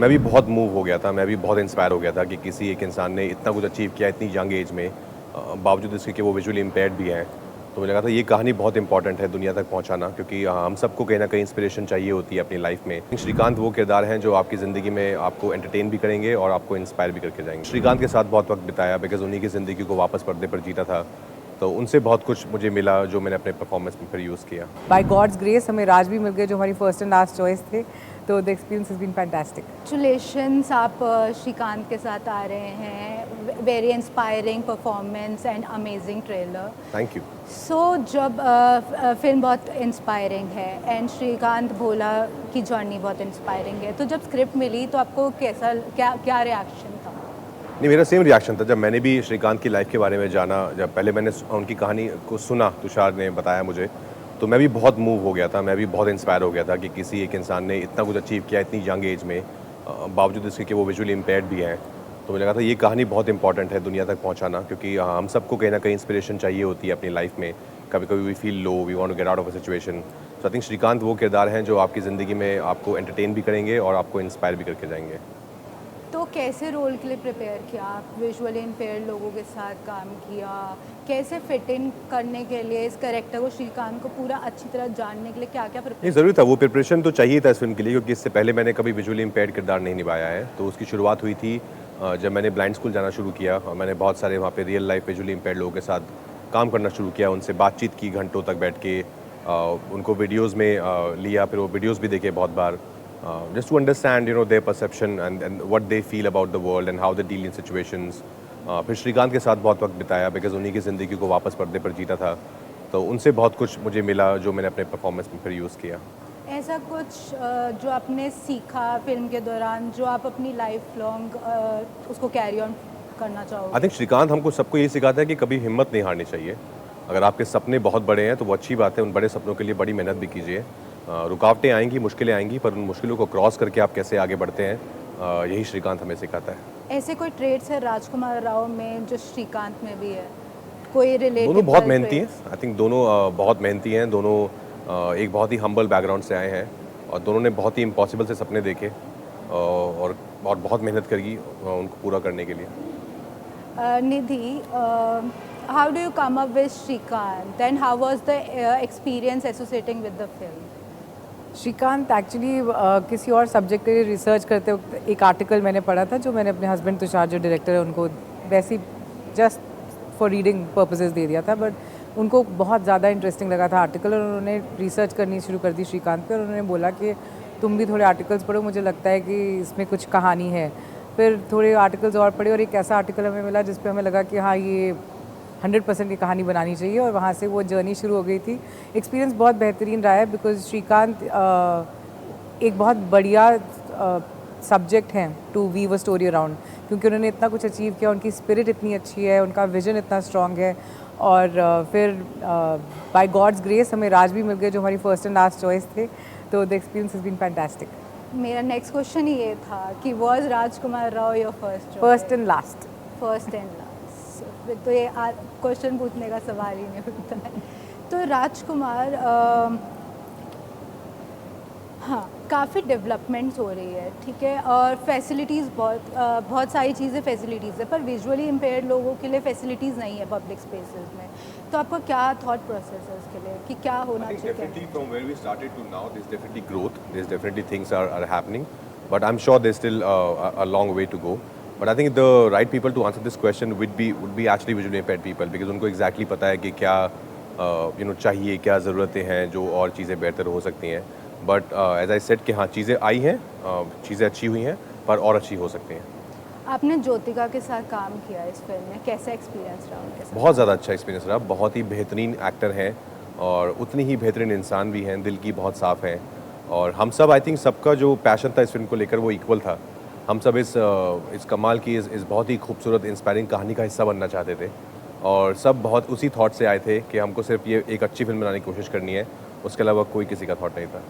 मैं भी बहुत मूव हो गया था, मैं भी बहुत इंस्पायर हो गया था कि किसी एक इंसान ने इतना कुछ अचीव किया इतनी यंग एज में, बावजूद इसके कि वो विजुअली इम्पेयर्ड भी हैं। तो मुझे लगा था ये कहानी बहुत इंपॉर्टेंट है दुनिया तक पहुंचाना, क्योंकि हम सबको कहीं ना कहीं इंस्पिरेशन चाहिए होती है अपनी लाइफ में। श्रीकांत वो किरदार हैं जो आपकी ज़िंदगी में आपको एंटरटेन भी करेंगे और आपको इंस्पायर भी करके जाएंगे। श्रीकांत के साथ बहुत वक्त बिताया बिकॉज उन्हीं की ज़िंदगी को वापस पर्दे पर जीता था, तो उनसे बहुत कुछ मुझे मिला जो मैंने अपने परफॉर्मेंस में फिर यूज़ किया। बाय गॉड्स ग्रेस हमें राज भी मिल गए जो हमारी फर्स्ट एंड लास्ट चॉइस थे, तो the experience has been fantastic. Congratulations, आप श्रीकांत के साथ आ रहे हैं। Very inspiring performance and amazing trailer. Thank you. So जब फिल्म बहुत इंस्पायरिंग है एंड श्रीकांत भोला की जर्नी बहुत इंस्पायरिंग है, तो जब स्क्रिप्ट मिली तो आपको कैसा क्या रिएक्शन था? नहीं, मेरा सेम रिएक्शन था जब मैंने भी श्रीकांत की लाइफ के बारे में जाना। जब पहले मैंने उनकी कहानी को सुना, तुषार ने बताया मुझे, तो मैं भी बहुत मूव हो गया था, मैं भी बहुत इंस्पायर हो गया था कि किसी एक इंसान ने इतना कुछ अचीव किया इतनी यंग एज में, बावजूद इसके कि वो विजुअली इम्पेयर्ड भी हैं। तो मुझे लगा था ये कहानी बहुत इंपॉर्टेंट है दुनिया तक पहुंचाना, क्योंकि हम सबको कहीं ना कहीं इंस्पिरेशन चाहिए होती है अपनी लाइफ में। कभी कभी we feel low, we want to get out of a situation. So I think Srikanth वो किरदार हैं जो आपकी ज़िंदगी में आपको एंटरटेन भी करेंगे और आपको इंस्पायर भी करके जाएंगे। तो कैसे रोल के लिए प्रिपेयर किया? आप विजुअली इम्पेयर्ड लोगों के साथ काम किया, कैसे फिट इन करने के लिए इस कैरेक्टर को, श्रीकांत को पूरा अच्छी तरह जानने के लिए क्या क्या नहीं, ज़रूरी था, वो प्रिपरेशन तो चाहिए था इस फिल्म के लिए, क्योंकि इससे पहले मैंने कभी विजुअली इम्पेयर्ड किरदार नहीं निभाया है। तो उसकी शुरुआत हुई थी जब मैंने ब्लाइंड स्कूल जाना शुरू किया और मैंने बहुत सारे वहाँ पे रियल लाइफ विजुअली इम्पेयर्ड लोगों के साथ काम करना शुरू किया, उनसे बातचीत की घंटों तक बैठ के, उनको वीडियोज़ में लिया, फिर वो वीडियोज़ भी देखे बहुत बार, just to understand their perception and what they feel about the world and how they deal in situations। फिर श्रीकांत के साथ बहुत वक्त बिताया बिकॉज उन्हीं की ज़िंदगी को वापस पर्दे पर जीता था, तो उनसे बहुत कुछ मुझे मिला जो मैंने अपने परफॉर्मेंस में फिर यूज़ किया। ऐसा कुछ जो आपने सीखा फिल्म के दौरान जो आप अपनी लाइफ लॉन्ग उसको कैरी ऑन करना चाहोगे? आई थिंक श्रीकांत हमको सबको ये सिखाता है कि कभी हिम्मत नहीं हारनी चाहिए। अगर आपके सपने बहुत बड़े हैं तो वो अच्छी बात है, उन बड़े सपनों के लिए बड़ी मेहनत भी कीजिए। रुकावटें आएंगी, मुश्किलें आएंगी, पर उन मुश्किलों को क्रॉस करके आप कैसे आगे बढ़ते हैं, यही श्रीकांत हमें सिखाता है। ऐसे कोई ट्रेड्स है राजकुमार राव में जो श्रीकांत में भी है? कोई रिलेटेड? दोनों बहुत मेहनती हैं। आई थिंक दोनों बहुत मेहनती हैं। दोनों एक बहुत ही हम्बल बैकग्राउंड से आए हैं और दोनों ने बहुत ही इम्पॉसिबल से सपने देखे और बहुत मेहनत करी उनको पूरा करने के लिए। निधि, how do you come up with Shrikant and how was the experience associating with the film? Srikanth actually किसी और सब्जेक्ट के लिए रिसर्च करते वक्त एक आर्टिकल मैंने पढ़ा था जो मैंने अपने हस्बैंड तुषार जो डायरेक्टर है उनको वैसे जस्ट फॉर रीडिंग पर्पसेस दे दिया था, बट उनको बहुत ज़्यादा इंटरेस्टिंग लगा था आर्टिकल और उन्होंने रिसर्च करनी शुरू कर दी श्रीकांत पे और उन्होंने बोला कि तुम भी थोड़े आर्टिकल्स पढ़ो, मुझे लगता है कि इसमें कुछ कहानी है। फिर थोड़े आर्टिकल्स और पढ़े और एक ऐसा आर्टिकल हमें मिला जिस पे हमें लगा कि हाँ ये 100% की कहानी बनानी चाहिए और वहाँ से वो जर्नी शुरू हो गई थी। एक्सपीरियंस बहुत बेहतरीन रहा है बिकॉज श्रीकांत एक बहुत बढ़िया सब्जेक्ट हैं to weave a story around, क्योंकि उन्होंने इतना कुछ अचीव किया, उनकी स्पिरिट इतनी अच्छी है, उनका विजन इतना स्ट्रॉन्ग है और फिर बाय गॉड्स ग्रेस हमें राज भी मिल गए जो हमारी फर्स्ट एंड लास्ट चॉइस थे, तो the experience has been fantastic. मेरा नेक्स्ट क्वेश्चन ये था कि was Rajkumar Rao your first and last? First and last, तो ये क्वेश्चन पूछने का सवाल ही नहीं होता है। तो राजकुमार, हाँ, काफ़ी डेवलपमेंट्स हो रही है, ठीक है, और फैसिलिटीज़ बहुत सारी चीज़ें फैसिलिटीज़ है, पर विजुअली इम्पेयर्ड लोगों के लिए फैसिलिटीज़ नहीं है पब्लिक स्पेसेस में। तो आपका क्या थॉट प्रोसेस है उसके लिए कि क्या होना चाहिए? Definitely from where we started to now, there's definitely growth. There's definitely things are happening, but I'm sure there's still a long way to go. But I think the right people to answer this question would be actually visually impaired people, because उनको exactly पता है कि क्या चाहिए, क्या ज़रूरतें हैं जो और चीज़ें बेहतर हो सकती हैं। बट एज आई सेड कि हाँ, चीज़ें आई हैं, चीज़ें अच्छी हुई हैं, पर और अच्छी हो सकती हैं। आपने ज्योतिका के साथ काम किया इस फिल्म में, कैसा एक्सपीरियंस रहा उनके साथ? बहुत ज़्यादा अच्छा एक्सपीरियंस रहा। बहुत ही बेहतरीन एक्टर हैं और उतनी ही बेहतरीन इंसान भी हैं, दिल की बहुत साफ़ हैं। और हम सब, आई थिंक सबका जो पैशन था इस फिल्म को लेकर वो इक्वल था। हम सब इस कमाल की इस बहुत ही खूबसूरत इंस्पायरिंग कहानी का हिस्सा बनना चाहते थे और सब बहुत उसी थॉट से आए थे कि हमको सिर्फ ये एक अच्छी फिल्म बनाने की कोशिश करनी है, उसके अलावा कोई किसी का थॉट नहीं था।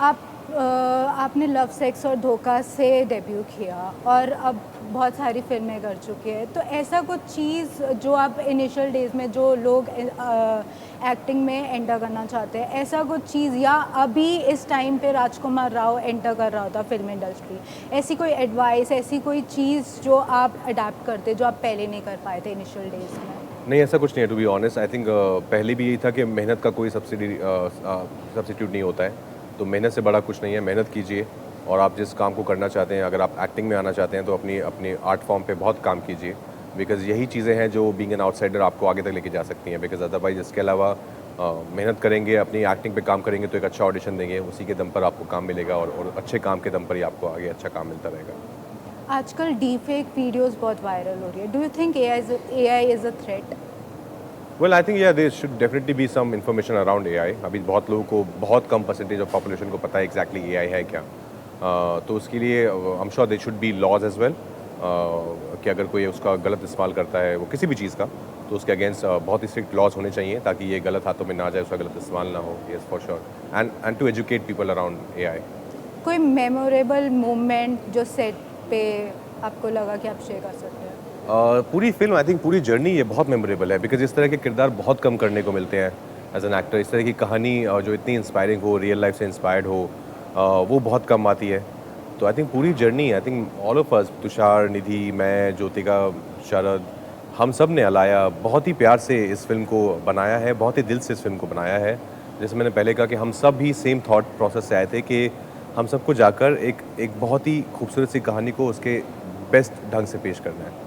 आपने लव सेक्स और धोखा से डेब्यू किया और अब बहुत सारी फिल्में कर चुके हैं, तो ऐसा कुछ चीज़ जो आप इनिशियल डेज में जो लोग एक्टिंग में एंटर करना चाहते हैं, ऐसा कुछ चीज़, या अभी इस टाइम पे राजकुमार राव एंटर कर रहा होता फिल्म इंडस्ट्री, ऐसी कोई एडवाइस, ऐसी कोई चीज़ जो आप अडेप्ट करते जो आप पहले नहीं कर पाए थे इनिशियल डेज में? नहीं, ऐसा कुछ नहीं है to be honest. I think पहले भी यही था कि मेहनत का कोई सब्सिट्यूट नहीं होता है, तो मेहनत से बड़ा कुछ नहीं है। मेहनत कीजिए और आप जिस काम को करना चाहते हैं, अगर आप एक्टिंग में आना चाहते हैं तो अपनी आर्ट फॉर्म पे बहुत काम कीजिए, बिकॉज़ यही चीज़ें हैं जो बीइंग एन आउटसाइडर आपको आगे तक लेके जा सकती हैं। बिकॉज़ अदरवाइज़ इसके अलावा मेहनत करेंगे, अपनी एक्टिंग पे काम करेंगे तो एक अच्छा ऑडिशन देंगे, उसी के दम पर आपको काम मिलेगा और अच्छे काम के दम पर ही आपको आगे अच्छा काम मिलता रहेगा। आजकल डीफेक वीडियोस बहुत वायरल हो रही है, do you think AI is a threat? Well I think yeah there should definitely be some information around AI. अभी बहुत लोगों को, बहुत कम परसेंटेज ऑफ पॉपुलेशन को पता है एग्जैक्टली एआई है क्या। तो उसके लिए I am sure there should be laws as well, कि अगर कोई उसका गलत इस्तेमाल करता है वो किसी भी चीज़ का, तो उसके अगेंस्ट बहुत ही स्ट्रिक्ट लॉज होने चाहिए ताकि ये गलत हाथों में ना जाए, उसका गलत इस्तेमाल ना हो। Yes for sure, and to educate people around AI. कोई मेमोरेबल मोमेंट जो सेट पे आपको लगा कि आप शेयर कर सकते हैं? पूरी फिल्म, आई थिंक पूरी जर्नी ये बहुत मेमोरेबल है, बिकॉज इस तरह के किरदार बहुत कम करने को मिलते हैं एज एन एक्टर। इस तरह की कहानी जो इतनी इंस्पायरिंग हो, रियल लाइफ से इंस्पायर्ड हो, वो बहुत कम आती है। तो आई थिंक पूरी journey, I think all of us, Tushar, Nidhi, मैं, ज्योतिका, शरद, हम सब ने, अलाया, बहुत ही प्यार से इस फिल्म को बनाया है, बहुत ही दिल से इस फिल्म को बनाया है। जैसे मैंने पहले कहा कि हम सब भी सेम थॉट प्रोसेस से आए थे कि हम सबको जाकर एक बहुत ही खूबसूरत सी कहानी को उसके बेस्ट ढंग से पेश करना है।